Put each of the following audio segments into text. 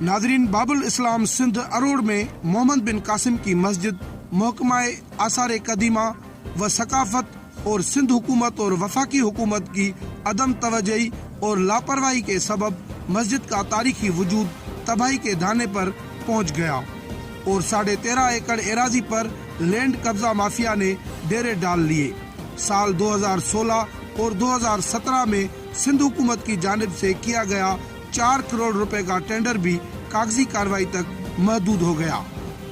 नाजरीन, बाबुल इस्लाम सिंध अरोड़ में मोहम्मद बिन कासिम की मस्जिद महकमा आसार कदीमा व सकाफत और सिंध हुकूमत और वफाकी हुकूमत की अदम तवज्जोही और लापरवाही के सबब मस्जिद का तारीखी वजूद तबाही के धाने पर पहुंच गया और 13.5 एकड़ एराजी पर लैंड कब्जा माफिया ने डेरे डाल लिए। साल 2016 और 2017 में सिंध हुकूमत की जानिब से किया गया 4 करोड़ रुपए का टेंडर भी कागजी कार्रवाई तक महदूद हो गया।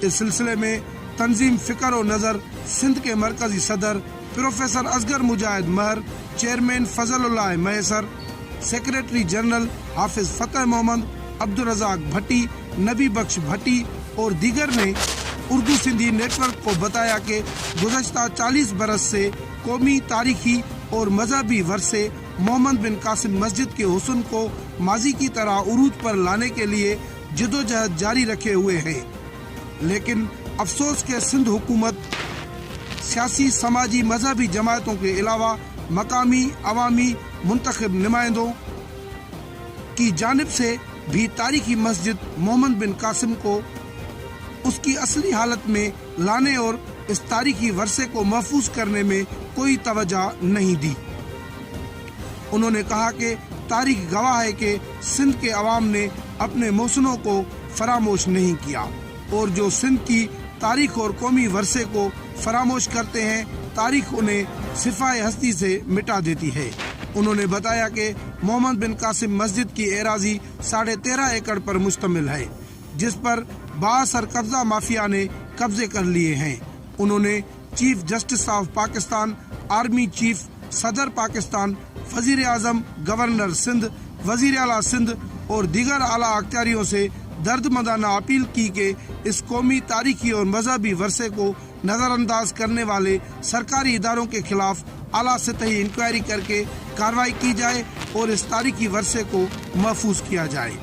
इस सिलसिले में तंजीम फिक्र और नजर सिंध के मरकजी सदर प्रोफेसर असगर मुजाहिद महर, चेयरमैन फजलुल्लाह मैसर, सेक्रेटरी जनरल हाफिज फतेह मोहम्मद, अब्दुल रज़ाक भट्टी, नबी बख्श भट्टी और दीगर ने उर्दू सिंधी नेटवर्क को बताया कि गुज़श्ता 40 बरस से कौमी तारीखी और मजहबी वर्से मोहम्मद बिन कासिम मस्जिद के हुस्न को माजी की तरह उरूज पर लाने के लिए जदोजहद जारी रखे हुए हैं, लेकिन अफसोस के सिंध हुकूमत सियासी, समाजी, मजहबी जमातों के अलावा मकामी अवामी मुंतखब नुमाइंदों की जानिब से भी तारीखी मस्जिद मोहम्मद बिन कासिम को उसकी असली हालत में लाने और इस तारीखी वर्से को महफूज करने में कोई तवज्जो नहीं दी। उन्होंने कहा कि तारीख गवाह है कि सिंध के अवाम ने अपने मोहसिनों को फरामोश नहीं किया और जो सिंध की तारीख और कौमी वर्से को फरामोश करते हैं, तारीख उन्हें सिफाए हस्ती से मिटा देती है। उन्होंने बताया कि मोहम्मद बिन कासिम मस्जिद की एराजी 13.5 एकड़ पर मुश्तमिल है, जिस पर बासर कब्जा माफिया ने कब्जे कर लिए हैं। उन्होंने chief justice of Pakistan, army chief, सदर पाकिस्तान, वजीर आजम, गवर्नर सिंध, वजीर आला सिंध और दीगर आला अख्तियारियों से दर्दमंदाना अपील की कि इस कौमी तारीखी और मजहबी वर्से को नजरअंदाज करने वाले सरकारी इदारों के खिलाफ आला सतही इंक्वायरी करके कार्रवाई की जाए और इस तारीखी वर्से को महफूज किया जाए।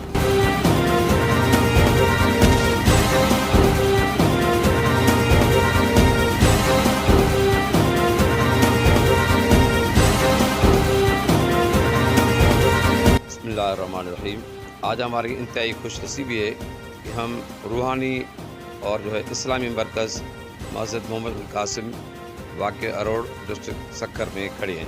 बिस्मिल्लाहिर्रहमानिर्रहीम। आज हमारी इंतहाई खुश नसीबी है कि हम रूहानी और इस्लामी मरकज़ मस्जिद मोहम्मद बिन कासिम वाक़ अरोड़ डिस्ट्रिक्ट सक्कर में खड़े हैं।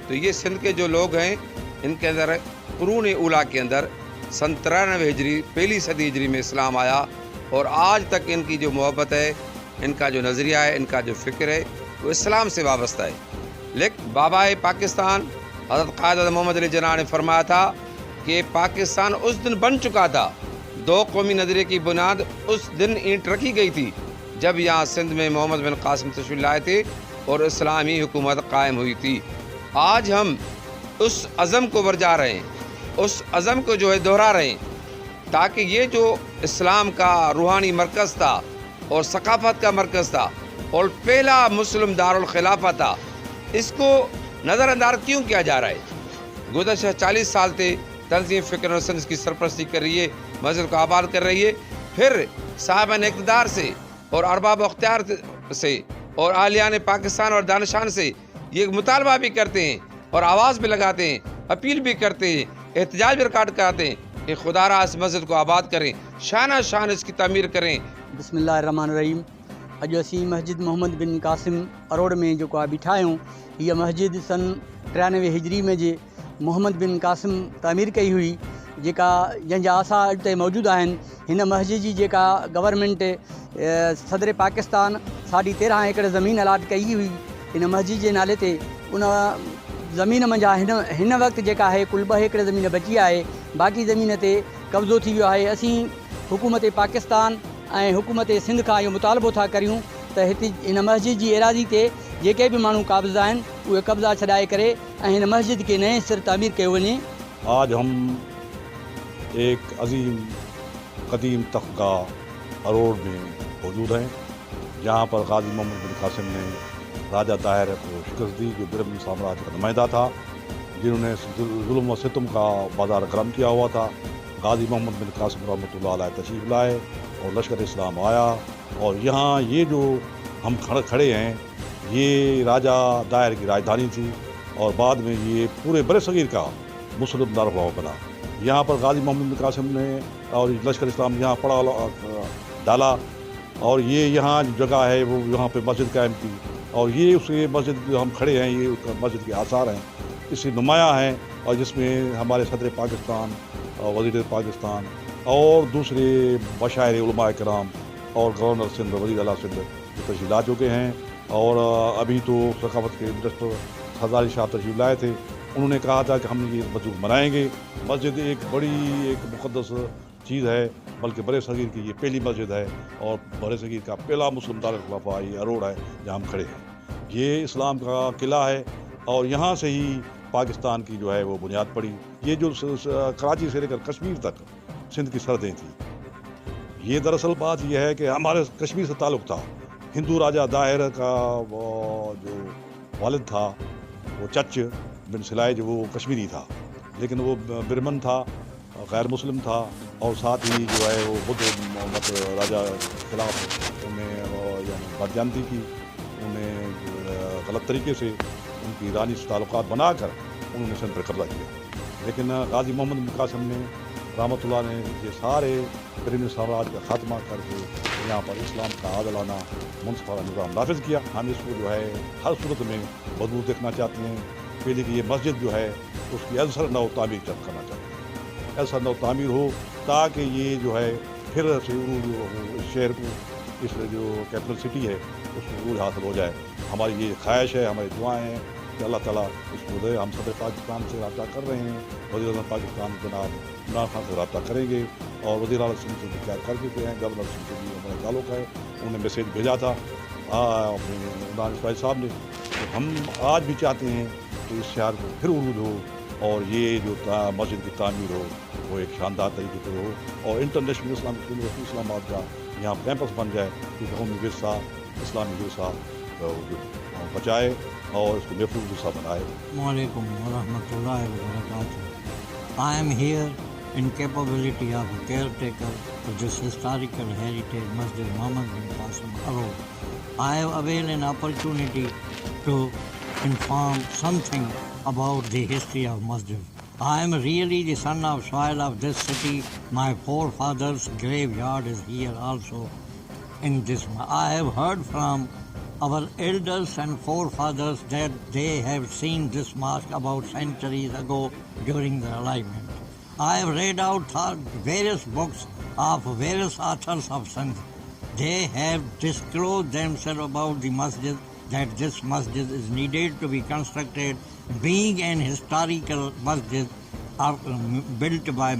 तो ये सिंध के जो लोग हैं, इनके अंदर कुरून उला के अंदर सन 93 हिजरी, पहली सदी हिजरी में इस्लाम आया और आज तक इनकी जो मोहब्बत है, इनका जो नज़रिया है, इनका जो फ़िक्र है, वो इस्लाम से वाबस्ता है। लेकिन बाबाए पाकिस्तान हज़रत क़ायद मोहम्मद अली जिन्ना ने फरमाया था कि पाकिस्तान उस दिन बन चुका था, 2 कौमी नज़रिए की बुनियाद उस दिन ईंट रखी गई थी जब यहाँ सिंध में मोहम्मद बिन कासिम तशरीफ़ लाए थे और इस्लामी हुकूमत कायम हुई थी। आज हम उस अज़म को बरजा रहे हैं, उस अज़म को दोहरा रहे हैं, ताकि ये जो इस्लाम का रूहानी मरकज़ था और सकाफ़त का मरकज़ था और पहला मुस्लिम दारुल खिलाफा था, इसको नज़रअंदाज क्यों किया जा रहा है। गुज़श्ता 40 साल से तंजीम फ़िक्र और सिंध की सरपरस्ती कर रही है, मस्जिद को आबाद कर रही है। फिर साहिबान इक़्तिदार से और अरबाब अख्तियार से और आलियान पाकिस्तान और दानिशान से ये मुतालबा भी करते हैं और आवाज़ भी लगाते हैं, अपील भी करते हैं, एहतजाज भी रिकॉर्ड कराते हैं कि खुदारा इस मस्जिद को आबाद करें, शाना शान इसकी तामीर करें। बिस्मिल्लाहिर्रहमानिर्रहीम। अॼु असीं मस्जिद मोहम्मद बिन कासिम अरोड़ में जो बीठा आहियूं। हीअ मस्जिद सन 93 हिजरी में जे मोहम्मद बिन कासिम तामीर कई हुई, जेका जंहिंजा आसार अॼु ताईं मौजूदु आहिनि। हिन मस्जिद जी जेका गवर्नमेंट सदर पाकिस्तान 13.5 एकड़ ज़मीन अलाट कई हुई हिन मस्जिद जे नाले ते, उन ज़मीन मंझां हिन वक़्तु जेका आहे कुल 2 एकड़ ज़मीन बची आहे, बाक़ी ज़मीन ते कब्ज़ो थी वियो आहे। असीं हुकूमत पाकिस्तान ऐं हुकूमत सिंध खां इहो मुतालबो था करियूं त हिते हिन मस्जिद जी एराज़ी ते जेके भी माण्हू काबिज़ आहिनि उहे कब्ज़ा छॾाए करे ऐं हिन मस्जिद के नए सिर तामीर कयो वञे। आज हम एक अजीम कदीम तख्तगाह अरोड़ में मौजूद हैं, जहाँ पर गाजी मोहम्मद बिन कासिम ने राजा दाहिर को शिकस्त दी, जो ब्रह्म साम्राज्य का नुमाइंदा था, जिन्होंने जुल्म व सितम का बाजार गर्म किया हुआ था। गाजी मोहम्मद बिन कासिम रहमतुल्लाह अलैह तशरीफ़ लाए और लश्कर इस्लाम आया और यहाँ ये जो हम खड़े हैं, ये राजा दाहिर की राजधानी थी और बाद में ये पूरे बरे सगीर का मुस्लिम दारुल बना। यहाँ पर गाजी मोहम्मद बिन कासिम ने और लश्कर इस्लाम यहाँ पड़ा डाला और ये यहाँ जो जगह है वो यहाँ पे मस्जिद कायम की और ये उसके मस्जिद जो हम खड़े हैं ये उसका मस्जिद के आसार हैं, इससे नुमाया हैं और जिसमें हमारे सदर पाकिस्तान और वज़ीर पाकिस्तान और दूसरे मशायर उलमा कराम और गवर्नर सिंध वज़ीर आला सिंध तशरीफ़ ला चुके हैं। और अभी तो सकाफत के मिनिस्टर हज़ारी शाह तशरीफ़ लाए थे, उन्होंने कहा था कि हम ये मस्जिद बनाएंगे। मस्जिद एक बड़ी एक मुक़द्दस चीज़ है, बल्कि बड़े सगीर की ये पहली मस्जिद है और बड़े सगीर का पहला मुस्लिम दारुल खुलफा ये अरोड़ है जहाँ हम खड़े हैं। ये इस्लाम का किला है और यहाँ से ही पाकिस्तान की जो है वो बुनियाद पड़ी। ये जो कराची से लेकर कश्मीर तक सिंध की सरहदें थी। ये दरअसल बात यह है कि हमारे कश्मीर से ताल्लुक़ था। हिंदू राजा दाहिर का वो जो वालिद था वो चच बिन सिलाइज वो कश्मीरी था, लेकिन वो बिरमन था, गैर मुस्लिम था और साथ ही जो है वो बुद्ध मतलब राजा के खिलाफ उन्हें यानी बदजानती की, उन्हें गलत तरीके से उनकी रानी से ताल्लुकात बनाकर उन्होंने सिंध पर कब्जा किया। लेकिन गाजी मोहम्मद बिन कासिम ने रहमतुल्लाह ने ये सारे फिरंगी साम्राज्य का खात्मा करके यहाँ पर इस्लाम का आदलाना मुनसफाना निज़ाम नाफिज किया। हम इसको जो है हर सूरत में मजबूत देखना चाहते हैं। पहले कि ये मस्जिद जो है उसकी अलसर नौ तामीर करना चाहते हैं, अलसर नौ तामीर हो ताकि ये जो है फिर से इस शहर को, इस जो कैपिटल सिटी है उसको रूज हासिल हो जाए। हमारी ये ख्वाहिश है, हमारी दुआएँ हैं कि अल्लाह ताला इसको दे। हम सदर पाकिस्तान से रब्ता कर रहे हैं, वज़ीर-ए-आज़म पाकिस्तान जनाब इमरान खान से रब्ता करेंगे और वज़ीर आला सिंध से भी कर चुके हैं। गवर्नर सिंह से भी हमारा ताल्लुक़ है, उन्होंने मैसेज भेजा था अपने इमरान इसमाइल साहब ने। तो हम आज भी चाहते हैं कि इस शहर को फिर उरूज हो और ये जो मस्जिद की तामीर हो वो एक शानदार तरीके से हो और इंटरनेशनल इस्लामिक यूनिवर्सिटी इस्लामाबाद का यहाँ कैंपस बन जाए कि कौमी विरसा इस्लामी विरसा बचाए और इसको महफूज विरसा बनाए। Assalamualaikum warahmatullahi wabarakatuh. I am here in capability of a caretaker for this historical heritage Masjid Muhammad bin Qasim Arod. I have availed an opportunity to inform something about the history of Masjid. I am really the son of soil of this city. My forefathers' graveyard is here also in this. I have heard from our elders and forefathers that they have seen this mosque about centuries ago during their alignment. I have read out various books of various authors of Sindh. They have disclosed themselves about the masjid, that this masjid is needed to be constructed, being an historical masjid built by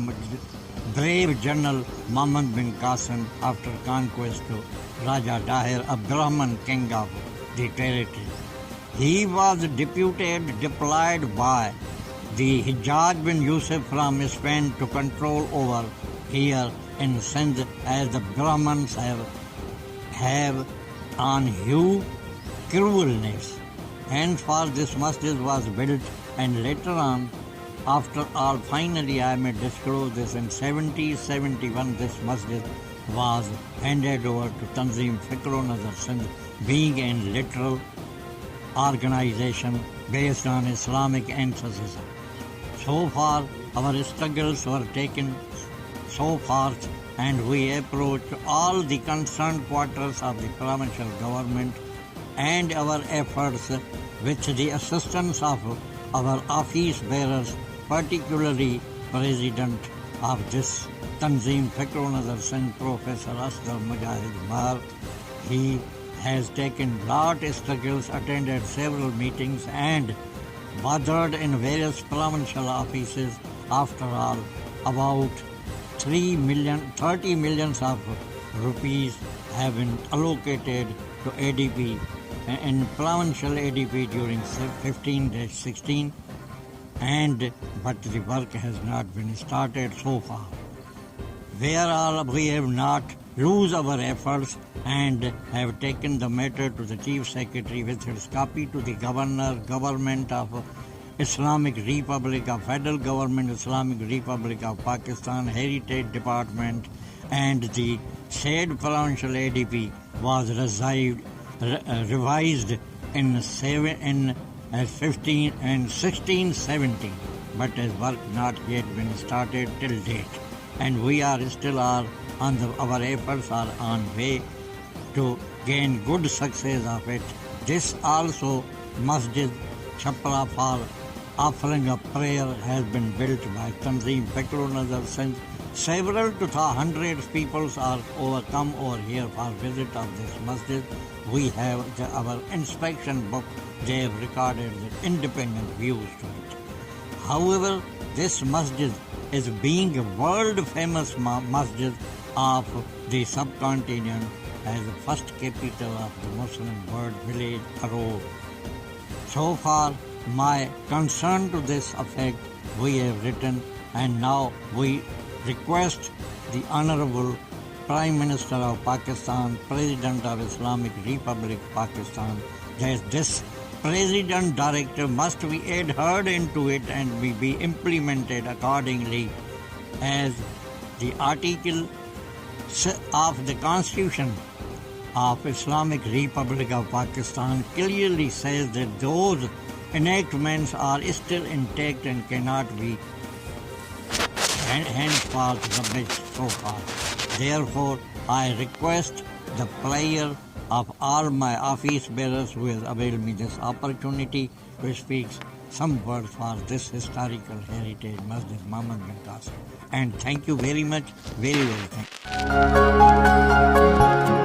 brave General Muhammad bin Qasim after conquest to Raja Dahir, a Brahman king of the territory. He was deployed by the Hijaz bin Yusuf from Spain to control over here in Sindh, as the Brahmans have on hue cruelness. Henceforth this masjid was built, and later on, after all, finally I may disclose this, in 1771 this masjid was handed over to Tanzim Fikr-o-Nazar Sindh, being a literal organization based on Islamic emphasis. So far our struggles were taken so far, and we approached all the concerned quarters of the provincial government, and our efforts with the assistance of our office bearers, particularly President of this Tanzim Fikr-o-Nazar Sindh, Professor Asghar Mujahid Mar. He has taken lot struggles, attended several meetings and bothered in various provincial offices. After all, about 30 million of rupees have been allocated to ADP in provincial ADP during 15-16, but the work has not been started so far. Whereas we have not lose our efforts and have taken the matter to the Chief Secretary with its copy to the Government of Islamic Republic of Federal Government, Islamic Republic of Pakistan, Heritage Department, and the said provincial ADP was revised in 1670. but as work not yet been started till date. And we are still our efforts are on way to gain good success of it. This also Masjid Chapra for offering a prayer has been built by Tanzeem Fikru Nazar since several to hundreds people are come over here for visit of this masjid. We have our inspection book. They have recorded the independent views to it. However, this masjid is being a world famous masjid of the subcontinent as the first capital of the Muslim world village Aror. So far, my concern to this effect we have written, and now we request the Honorable Prime Minister of Pakistan, President of Islamic Republic Pakistan, that this President Directive must be adhered into it and be implemented accordingly, as the Article of the Constitution of Islamic Republic of Pakistan clearly says that those enactments are still intact and cannot be henceforth rubbish so far. Therefore, I request the prayer of all my office bearers who has availed me this opportunity to speak some words for this historical heritage, Masjid Mohammed bin Qasim. And thank you very much, very, very thank you.